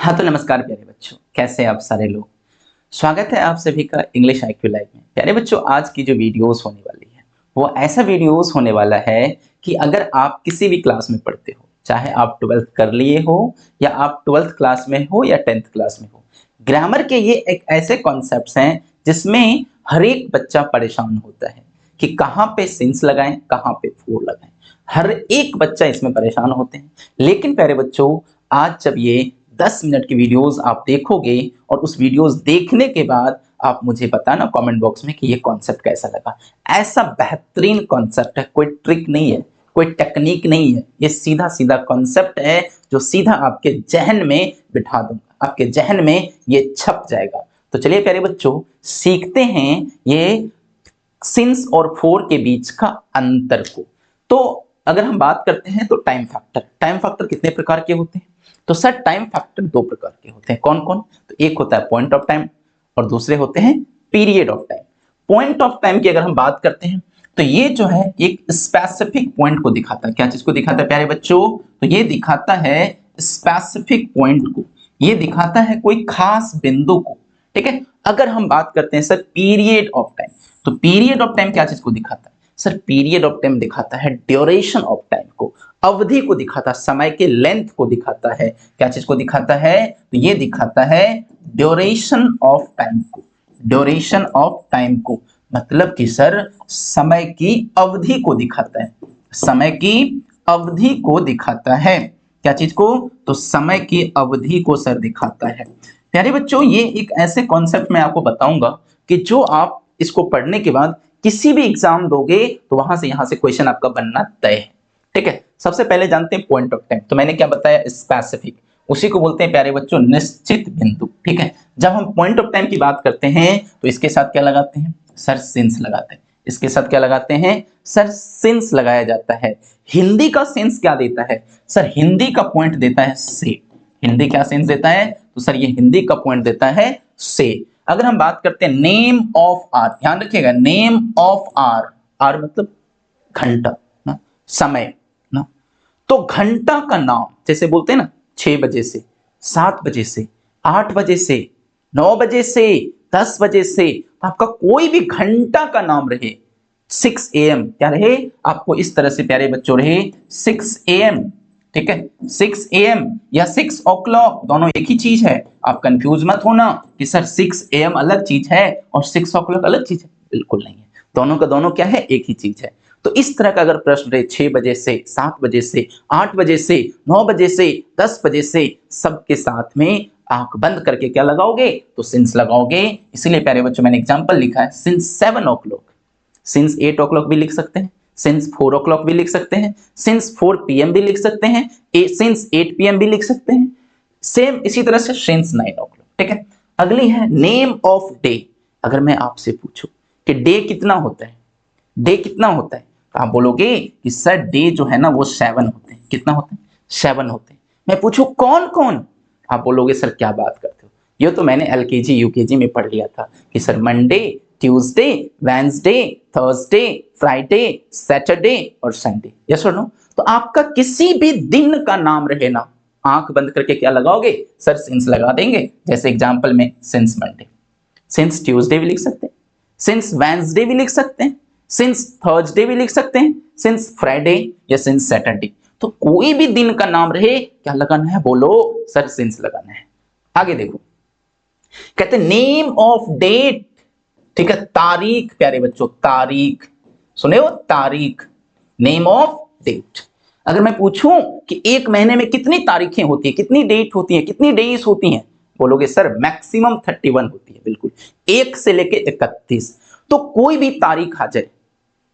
हाँ, तो नमस्कार प्यारे बच्चों, कैसे हैं आप सारे लोग। स्वागत है आप सभी का इंग्लिश IQ लाइव में। प्यारे बच्चों, आज की जो वीडियोस होने वाली है वो ऐसा वीडियोस होने वाला है कि अगर आप किसी भी क्लास में पढ़ते हो, चाहे आप 12th कर लिए हो या आप 12th क्लास में हो या 10th क्लास में हो, ग्रामर के ये एक ऐसे कॉन्सेप्ट्स हैं जिसमें हर एक बच्चा परेशान होता है कि कहाँ पे सिंस लगाएं, कहाँ पे फोर लगाएं। हर एक बच्चा इसमें परेशान होते हैं। लेकिन प्यारे बच्चों, आज जब ये 10 मिनट की वीडियोस आप देखोगे और उस वीडियोस देखने के बाद आप मुझे बताना कमेंट बॉक्स में कि ये कॉन्सेप्ट कैसा लगा। ऐसा बेहतरीन कॉन्सेप्ट है, कोई ट्रिक नहीं है, कोई टेक्निक नहीं है, ये सीधा सीधा कॉन्सेप्ट है जो सीधा आपके जहन में बिठा दूंगा, आपके जहन में ये छप जाएगा। तो चलिए प्यारे बच्चों, सीखते हैं ये सिंस और फोर के बीच का अंतर को। तो अगर हम बात करते हैं तो टाइम फैक्टर कितने प्रकार के होते हैं? तो सर टाइम फैक्टर दो प्रकार के होते हैं। कौन कौन? तो एक होता है पॉइंट ऑफ टाइम और दूसरे होते हैं period of time. Point of time की अगर हम बात करते हैं तो ये जो है एक स्पेसिफिक पॉइंट को दिखाता है। क्या चीज को दिखाता है प्यारे बच्चों? तो ये दिखाता है स्पेसिफिक पॉइंट को, ये दिखाता है कोई खास बिंदु को। ठीक है। अगर हम बात करते हैं सर पीरियड ऑफ टाइम, तो पीरियड ऑफ टाइम क्या चीज को दिखाता है? सर पीरियड ऑफ टाइम दिखाता है ड्यूरेशन ऑफ टाइम को, अवधि को दिखाता है, समय के लेंथ को दिखाता है। क्या चीज को दिखाता है? तो ये दिखाता है ड्यूरेशन ऑफ टाइम को, ड्यूरेशन ऑफ टाइम को मतलब कि सर समय की अवधि को दिखाता है, समय की अवधि को दिखाता है। क्या चीज को? तो समय की अवधि को सर दिखाता है। प्यारे बच्चों, ये एक ऐसे कॉन्सेप्ट मैं आपको बताऊंगा कि जो आप इसको पढ़ने के बाद किसी भी एग्जाम दोगे तो वहां से यहां से क्वेश्चन आपका बनना तय है। ठीक है। सबसे पहले जानते हैं पॉइंट ऑफ टाइम। तो मैंने क्या बताया? स्पेसिफिक, उसी को बोलते हैं प्यारे बच्चों निश्चित बिंदु। ठीक है। जब हम पॉइंट ऑफ टाइम की बात करते हैं तो इसके साथ क्या लगाते हैं? सर सिंस लगाते हैं। इसके साथ क्या लगाते हैं? सर सिंस लगाया जाता है। हिंदी का सेंस क्या देता है? सर हिंदी का पॉइंट देता है से। हिंदी क्या सेंस देता है? तो सर ये हिंदी का पॉइंट देता है से। अगर हम बात करते हैं नेम ऑफ आर, ध्यान रखिएगा, नेम ऑफ आर, आर मतलब घंटा ना, समय ना। तो घंटा का नाम जैसे बोलते हैं ना, 6 बजे से, 7 बजे से, 8 बजे से, 9 बजे से, 10 बजे से, आपका कोई भी घंटा का नाम रहे, 6 AM क्या रहे आपको? इस तरह से प्यारे बच्चों रहे 6 AM। ठीक है। 6 AM या 6 o'clock दोनों एक ही चीज है। आप कंफ्यूज मत होना कि सर 6 AM अलग चीज है और 6 o'clock अलग चीज है। बिल्कुल नहीं है, दोनों का दोनों क्या है? एक ही चीज है। तो इस तरह का अगर प्रश्न रहे 6 बजे से, 7 बजे से, 8 बजे से, 9 बजे से, 10 बजे से, सबके साथ में आंख बंद करके क्या लगाओगे? तो सिंस लगाओगे। इसीलिए प्यारे बच्चों मैंने एग्जांपल लिखा है सिंस 7 o'clock, सिंस 8 o'clock भी लिख सकते हैं, सिंस 4 o'clock भी लिख सकते हैं, सिंस 4 PM भी लिख सकते हैं, सिंस 8 PM भी लिख सकते हैं। सेम इसी तरह से सिंस 9 o'clock। ठीक है। अगली है नेम ऑफ डे। अगर मैं आपसे पूछूं कि डे कितना होता है, डे कितना होता है, तो आप बोलोगे कि सर डे जो है ना वो 7 होते हैं। कितना होते हैं? 7 होते हैं। मैं पूछूं कौन कौन, आप बोलोगे सर क्या बात करते हो, ये तो मैंने LKG UKG में पढ़ लिया था कि sir Monday, Tuesday, Wednesday, Thursday, Friday, Saturday और संडे। यस और नो? तो आपका किसी भी दिन का नाम रहे ना, आंख बंद करके क्या लगाओगे? सर सिंस लगा देंगे। जैसे एग्जांपल में सिंस मंडे, सिंस ट्यूसडे भी लिख सकते हैं, सिंस वेंसडे भी लिख सकते हैं, सिंस थर्सडे भी लिख सकते हैं, सिंस फ्राइडे या सिंस सैटरडे। तो कोई भी दिन का नाम रहे, क्या लगाना है? बोलो सर सिंस लगाना है। आगे देखो, कहते नेम ऑफ डेट। ठीक है, तारीख प्यारे बच्चों, तारीख सुने हो? तारीख, नेम ऑफ डेट। अगर मैं पूछूं कि एक महीने में कितनी तारीखें होती है, कितनी डेट होती है, कितनी डेज होती हैं, बोलोगे सर मैक्सिमम 31 होती है। बिल्कुल, 1 से लेके 31। तो कोई भी तारीख आ जाए,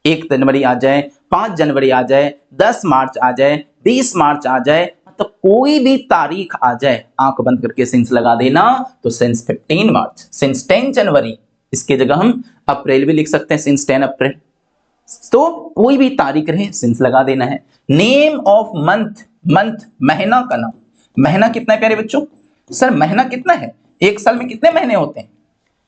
1 जनवरी आ जाए, 5 जनवरी आ जाए, 10 मार्च आ जाए, 20 मार्च आ जाए, मतलब कोई भी तारीख आ जाए, आंख बंद करके सिंस लगा देना। तो सिंस 15 मार्च, सिंस 10 जनवरी, इसके जगह हम अप्रैल भी लिख सकते हैं, सिंस 10 अप्रैल। तो कोई भी तारीख रहे सिंस लगा देना है। नेम ऑफ मंथ, मंथ महीना का नाम। महीना कितना है प्यारे बच्चों? सर महीना कितना है? एक साल में कितने महीने होते हैं?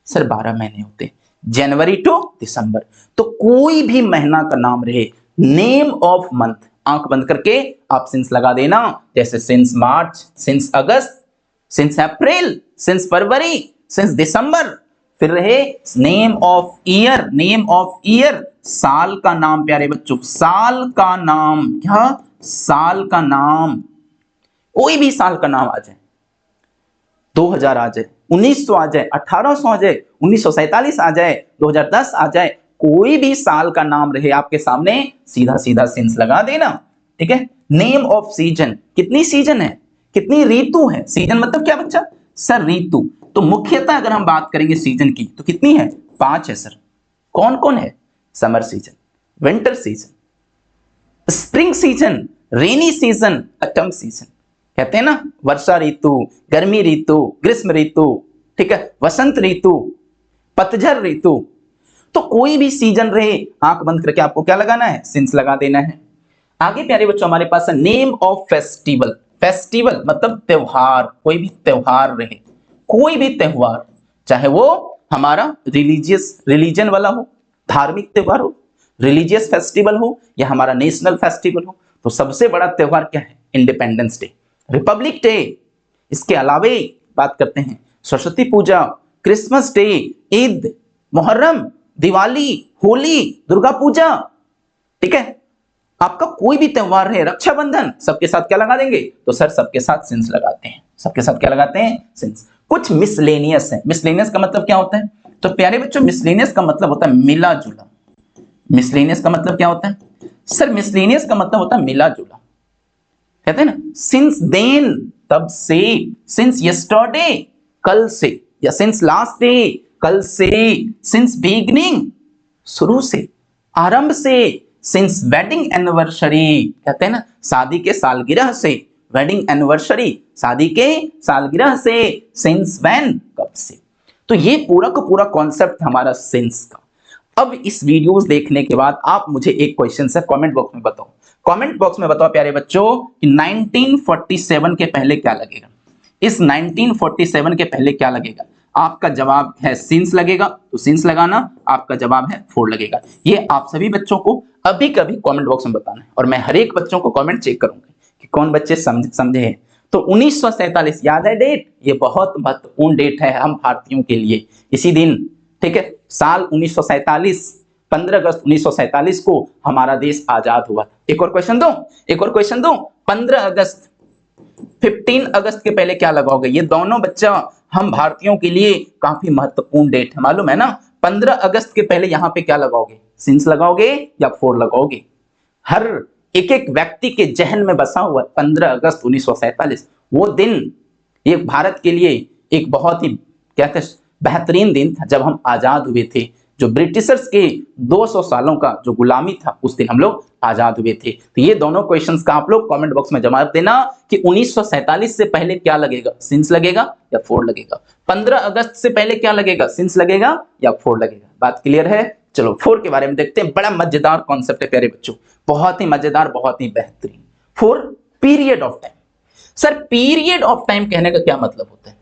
सर 12 महीने होते हैं, जनवरी टू दिसंबर। तो कोई भी महीना का नाम रहे, नेम ऑफ मंथ, आंख बंद करके आप सिंस लगा देना। जैसे सिंस मार्च, सिंस अगस्त, सिंस अप्रैल, सिंस फरवरी, सिंस दिसंबर। फिर रहे name of year, name of year साल का नाम प्यारे बच्चों, साल का नाम, क्या साल का नाम, कोई भी साल का नाम आ जाए, 2000 आ जाए, 1900 आ जाए, 1800 आ जाए, 1947 आ जाए, 2010 आ जाए, कोई भी साल का नाम रहे आपके सामने, सीधा सीधा सिंस लगा देना। ठीक है। नेम ऑफ सीजन, कितनी सीजन है, कितनी ऋतु है, सीजन मतलब क्या बच्चा, सर ऋतु। तो मुख्यतः अगर हम बात करेंगे सीजन की तो कितनी है, 5 है सर। कौन कौन है, summer season, winter season, spring season, rainy season, autumn season. कहते हैं ना वर्षा ऋतु, गर्मी ऋतु, ग्रीष्म ऋतु, ठीक है, वसंत ऋतु, पतझड़ ऋतु। तो कोई भी सीजन रहे, आंख बंद करके आपको क्या लगाना है, सिंस लगा देना है। आगे प्यारे बच्चों हमारे पास है नेम ऑफ फेस्टिवल, फेस्टिवल मतलब त्योहार, कोई भी त्योहार रहे, कोई भी त्योहार, चाहे वो हमारा रिलीजन वाला हो, धार्मिक त्योहार हो, रिलीजियस फेस्टिवल हो, या हमारा नेशनल फेस्टिवल हो। तो सबसे बड़ा त्योहार क्या है, इंडिपेंडेंस डे, रिपब्लिक डे। इसके अलावे बात करते हैं सरस्वती पूजा, क्रिसमस डे, ईद, मुहर्रम, दिवाली, होली, दुर्गा पूजा। ठीक है। आपका कोई भी त्योहार है, रक्षाबंधन, सबके साथ क्या लगा देंगे, तो सर सबके साथ सिंस लगाते हैं, सबके साथ क्या लगाते हैं, सिंस। कुछ मिसलेनियस है, मिसलेनियस का मतलब क्या होता है, तो प्यारे बच्चों मिसलेनियस का मतलब होता है मिला जुला। मिसलेनियस का मतलब क्या होता है, सर मिसलेनियस का मतलब होता है मिला जुला। कहते हैं ना सिंस देन, तब से, सिंस यस्टरडे, कल से, या सिंस लास्ट डे, कल से, सिंस बिगनिंग, शुरू से, आरंभ से, सिंस वेडिंग एनिवर्सरी, कहते हैं ना शादी के सालगिरह से, वेडिंग एनिवर्सरी शादी के सालगिरह से, सिंस व्हेन, कब से। तो ये पूरा का पूरा कॉन्सेप्ट हमारा सिंस का। अब इस वीडियोस देखने के बाद आप मुझे एक क्वेश्चन से कमेंट बॉक्स में बताओ, कमेंट बॉक्स में बताओ प्यारे बच्चों कि 1947 के पहले क्या लगेगा, इस 1947 के पहले क्या लगेगा। आपका जवाब है सिंस लगेगा तो सिंस लगाना, आपका जवाब है फोर लगेगा। ये आप सभी बच्चों को अभी कभी कमेंट बॉक्स में बताना है, और मैं हर एक बच्चों को कमेंट चेक करूंगा कि कौन बच्चे समझे हैं। तो 1947 याद है डेट, ये बहुत महत्वपूर्ण डेट है हम भारतीयों के लिए। इसी दिन, ठीक है, साल 1947, 15 अगस्त 1947 को हमारा देश आजाद हुआ था। एक और क्वेश्चन दो, एक और क्वेश्चन दो। 15 अगस्त, 15 अगस्त के पहले क्या लगाओगे, ये दोनों बच्चा हम भारतीयों के लिए काफी महत्वपूर्ण डेट है, मालूम है ना। 15 अगस्त के पहले यहां पे क्या लगाओगे, सिंस लगाओगे या फोर लगाओगे। हर एक एक व्यक्ति के जहन में बसा हुआ 15 अगस्त 1947 वो दिन, ये भारत के लिए एक बहुत ही कहते बेहतरीन दिन था जब हम आजाद हुए थे। जो ब्रिटिशर्स के 200 सालों का जो गुलामी था उस दिन हम लोग आजाद हुए थे। तो ये दोनों क्वेश्चंस का आप लोग कमेंट बॉक्स में जवाब देना कि 1947 से पहले क्या लगेगा, सिंस लगेगा या फोर लगेगा। 15 अगस्त से पहले क्या लगेगा, सिंस लगेगा या फोर लगेगा। बात क्लियर है। चलो फोर के बारे में देखते हैं। बड़ा मजेदार कॉन्सेप्ट है प्यारे बच्चों, बहुत ही मजेदार, बहुत ही बेहतरीन। Four, period of time. Sir period of time कहने का क्या मतलब होता है,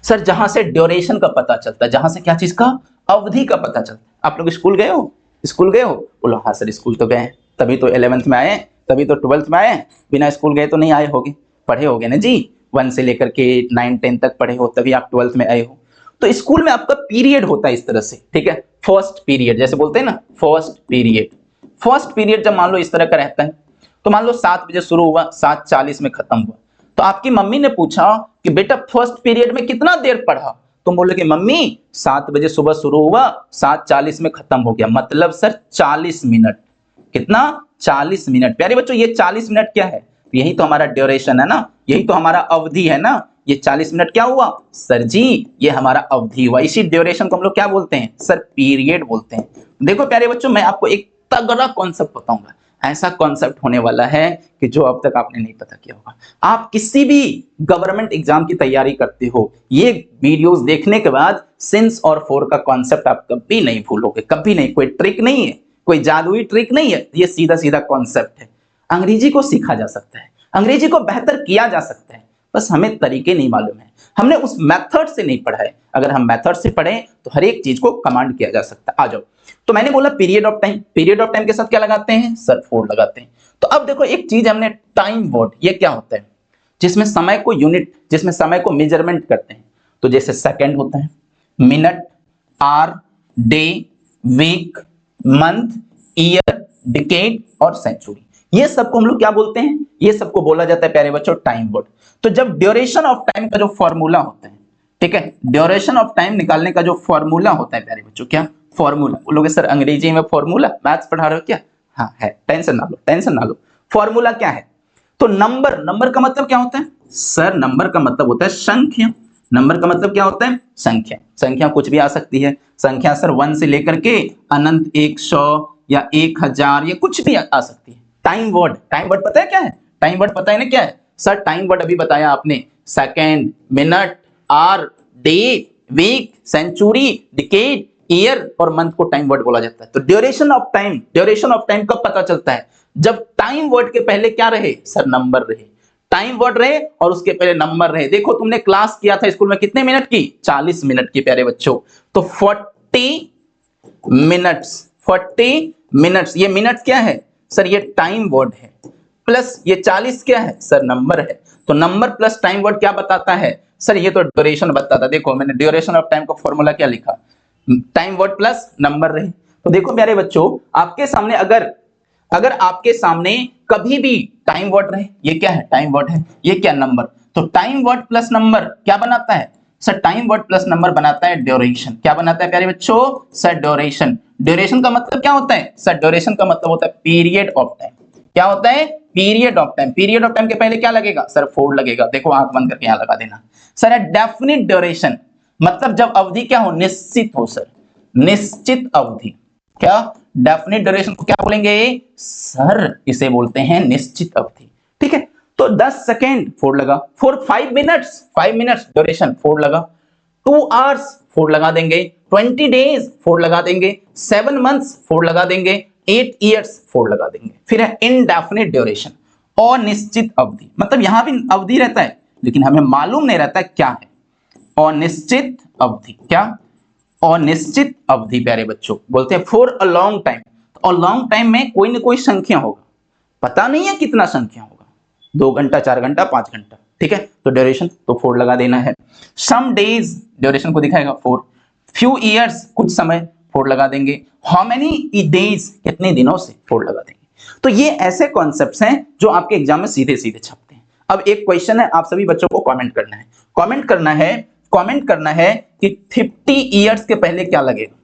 सर जहां से ड्यूरेशन का पता चलता है, जहां से क्या चीज का, अवधि का पता चलता है। आप लोग स्कूल गए हो, स्कूल गए हो, बोलो हाँ सर स्कूल तो गए, तभी तो 11th में आए, तभी तो 12th में आए, बिना स्कूल गए तो नहीं आए होगे, पढ़े होगे ना जी, 1 से लेकर के 9 10 तक पढ़े हो, तभी आप 12th में आए हो। तो स्कूल में आपका पीरियड होता है इस तरह से, ठीक है, फर्स्ट पीरियड जैसे बोलते हैं ना, फर्स्ट पीरियड। फर्स्ट पीरियड जब मान लो इस तरह का रहता है, तो मान लो 7 बजे शुरू हुआ, 7:40 में खत्म हुआ। तो आपकी मम्मी ने पूछा कि बेटा फर्स्ट पीरियड में कितना देर पढ़ा, तुम बोले कि मम्मी 7 बजे सुबह शुरू हुआ, 7:40 में खत्म हो गया, मतलब सर 40 मिनट। कितना, 40 मिनट। प्यारे बच्चों ये 40 मिनट क्या है, यही तो हमारा ड्यूरेशन है ना, यही तो हमारा अवधि है ना। ये 40 मिनट क्या हुआ सर जी, ये हमारा अवधि हुआ। इसी ड्यूरेशन को हम लोग क्या बोलते हैं सर, पीरियड बोलते हैं। देखो प्यारे बच्चों मैं आपको एक तगड़ा कॉन्सेप्ट बताऊंगा, ऐसा कॉन्सेप्ट होने वाला है कि जो अब तक आपने नहीं पता किया होगा। आप किसी भी गवर्नमेंट एग्जाम की तैयारी करते हो, ये वीडियोस देखने के बाद सिंस और फोर का कॉन्सेप्ट आप कभी नहीं भूलोगे, कभी नहीं। कोई ट्रिक नहीं है, कोई जादुई ट्रिक नहीं है, ये सीधा सीधा कॉन्सेप्ट है। अंग्रेजी को सीखा जा सकता है, अंग्रेजी को बेहतर किया जा सकता है, बस हमें तरीके नहीं मालूम है, हमने उस मेथड से नहीं पढ़ा है। अगर हम मेथड से पढ़ें तो हर एक चीज को कमांड किया जा सकता है। आ जाओ, तो मैंने बोला period of time, period of time के साथ क्या लगाते हैं सर, फोर लगाते हैं। तो अब देखो एक चीज हमने, टाइम वर्ड, ये क्या होता है, जिसमें समय को यूनिट, जिसमें समय को मेजरमेंट करते हैं। तो जैसे सेकंड होता है, minute, hour, day, week, month, year, decade और सेंचुरी। ये सबको हम लोग क्या बोलते हैं? ये सबको बोला जाता है प्यारे बच्चों टाइम वर्ड। तो जब ड्यूरेशन ऑफ टाइम का जो फॉर्मूला होता है, ठीक है, ड्यूरेशन ऑफ टाइम निकालने का जो फॉर्मूला होता है प्यारे बच्चों, क्या फॉर्मूला बोलोगे? सर अंग्रेजी में फॉर्मूला, मैथ्स पढ़ा रहे हो क्या? हाँ है, टेंशन ना लो, टेंशन ना लो। फॉर्मूला क्या है? तो नंबर, नंबर का मतलब क्या होता है? सर नंबर का मतलब होता है संख्या। नंबर का मतलब क्या होता है? संख्या। संख्या कुछ भी आ सकती है। संख्या सर 1 से लेकर के अनंत 100 या 1000 या कुछ भी आ सकती है। टाइम वर्ड, टाइम वर्ड पता है क्या है? टाइम वर्ड पता है ना क्या है? सर टाइम वर्ड अभी बताया आपने, second, minute, hour, day, week, century, decade, year और मंथ को टाइम वर्ड बोला जाता है। तो duration of time, duration of time कब पता चलता है? जब टाइम वर्ड के पहले क्या रहे? सर नंबर रहे। टाइम वर्ड रहे और उसके पहले नंबर रहे। देखो तुमने क्लास किया था स्कूल में कितने मिनट की? 40 मिनट की प्यारे बच्चों। तो 40 मिनट्स, 40 मिनट्स, ये मिनट्स क्या है? सर ये टाइम वर्ड है, प्लस ये 40 क्या है? सर नंबर है। तो नंबर प्लस टाइम वर्ड क्या बताता है? सर ये तो ड्यूरेशन बताता है। देखो मैंने ड्यूरेशन ऑफ टाइम का फॉर्मूला क्या लिखा? टाइम वर्ड प्लस नंबर रहे। तो देखो प्यारे बच्चों, आपके सामने अगर अगर आपके सामने कभी भी टाइम वर्ड रहे, ये क्या है? टाइम वर्ड है। ये क्या? नंबर। तो टाइम वर्ड प्लस नंबर क्या बनाता है? Sir time word plus number बनाता है ड्यूरेशन। क्या बनाता है प्यारे बच्चों? Sir duration. ड्यूरेशन का मतलब क्या होता है? सर ड्यूरेशन का मतलब होता है पीरियड ऑफ टाइम। क्या होता है? Period of time. Period of time के पहले क्या लगेगा? सर 4 लगेगा। देखो आंख बंद करके यहां लगा देना। सर है डेफिनिट ड्यूरेशन, मतलब जब अवधि क्या हो? निश्चित हो सर, निश्चित अवधि। क्या? डेफिनिट ड्यूरेशन को क्या बोलेंगे? सर इसे बोलते हैं निश्चित अवधि। ठीक है, तो 10 सेकेंड 4 लगा, 5 मिनट्स, 5 मिनट्स ड्यूरेशन 4 लगा, 2 आवर्स 4 लगा देंगे, 20 डेज 4 लगा देंगे, 7 मंथ्स 4 लगा देंगे, 8 ईयर्स 4 लगा देंगे। फिर है इनडेफिनिट ड्यूरेशन, अनिश्चित अवधि, मतलब यहां भी अवधि रहता है लेकिन हमें मालूम नहीं रहता है क्या है। अनिश्चित अवधि। क्या? अनिश्चित अवधि प्यारे बच्चों बोलते हैं फॉर अ लॉन्ग टाइम। और लॉन्ग टाइम में कोई ना कोई संख्या होगा, पता नहीं है कितना संख्या होगा, 2 घंटा, 4 घंटा, 5 घंटा। ठीक है, तो ड्यूरेशन तो 4 लगा देना है। सम डेज ड्यूरेशन को दिखाएगा 4, फ्यू ईयर्स कुछ समय 4 लगा देंगे, हाउ मेनी डेज कितने दिनों से 4 लगा देंगे। तो ये ऐसे कॉन्सेप्ट्स हैं जो आपके एग्जाम में सीधे सीधे छपते हैं। अब एक क्वेश्चन है, आप सभी बच्चों को कमेंट करना है, कमेंट करना है, कमेंट करना है कि 50 ईयर्स के पहले क्या लगेगा।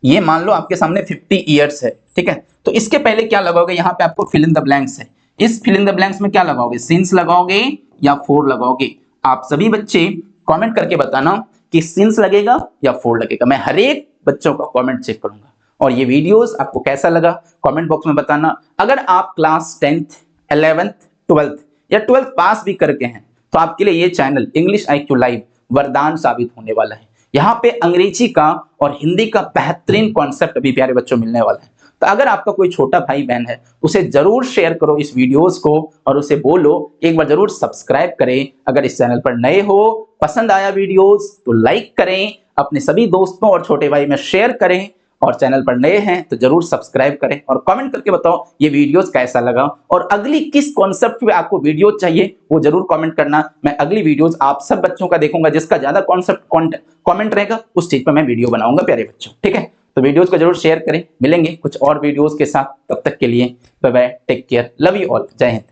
ये मान लो आपके सामने 50 ईयर्स है, ठीक है, तो इसके पहले क्या लगाओगे? यहाँ पे आपको फिल इन द ब्लैंक्स है, इस फिल इन द ब्लैंक्स में क्या लगाओगे? सिंस लगाओगे या 4 लगाओगे? आप सभी बच्चे कमेंट करके बताना कि सिंस लगेगा या 4 लगेगा। मैं हर एक बच्चों का कमेंट चेक करूंगा। और ये वीडियोस आपको कैसा लगा कमेंट बॉक्स में बताना। अगर आप क्लास 10th 11th 12th या 12th पास भी करके हैं तो आपके लिए ये चैनल इंग्लिश IQ लाइव वरदान साबित होने वाला है। यहाँ पे अंग्रेजी का और हिंदी का बेहतरीन कॉन्सेप्ट अभी प्यारे बच्चों मिलने वाला है। तो अगर आपका कोई छोटा भाई बहन है उसे जरूर शेयर करो इस वीडियोस को और उसे बोलो एक बार जरूर सब्सक्राइब करें। अगर इस चैनल पर नए हो, पसंद आया वीडियोस तो लाइक करें, अपने सभी दोस्तों और छोटे भाई में शेयर करें, और चैनल पर नए हैं तो जरूर सब्सक्राइब करें और कमेंट करके बताओ ये वीडियोस कैसा लगा और अगली किस कॉन्सेप्ट पे आपको वीडियो चाहिए वो जरूर कमेंट करना। मैं अगली वीडियोस आप सब बच्चों का देखूंगा, जिसका ज्यादा कॉन्सेप्ट कमेंट रहेगा उस चीज पर मैं वीडियो बनाऊंगा प्यारे बच्चों। ठीक है, तो वीडियोस को जरूर शेयर करें। मिलेंगे कुछ और वीडियोस के साथ, तब तक के लिए bye bye, take care, love you all, जय हिंद।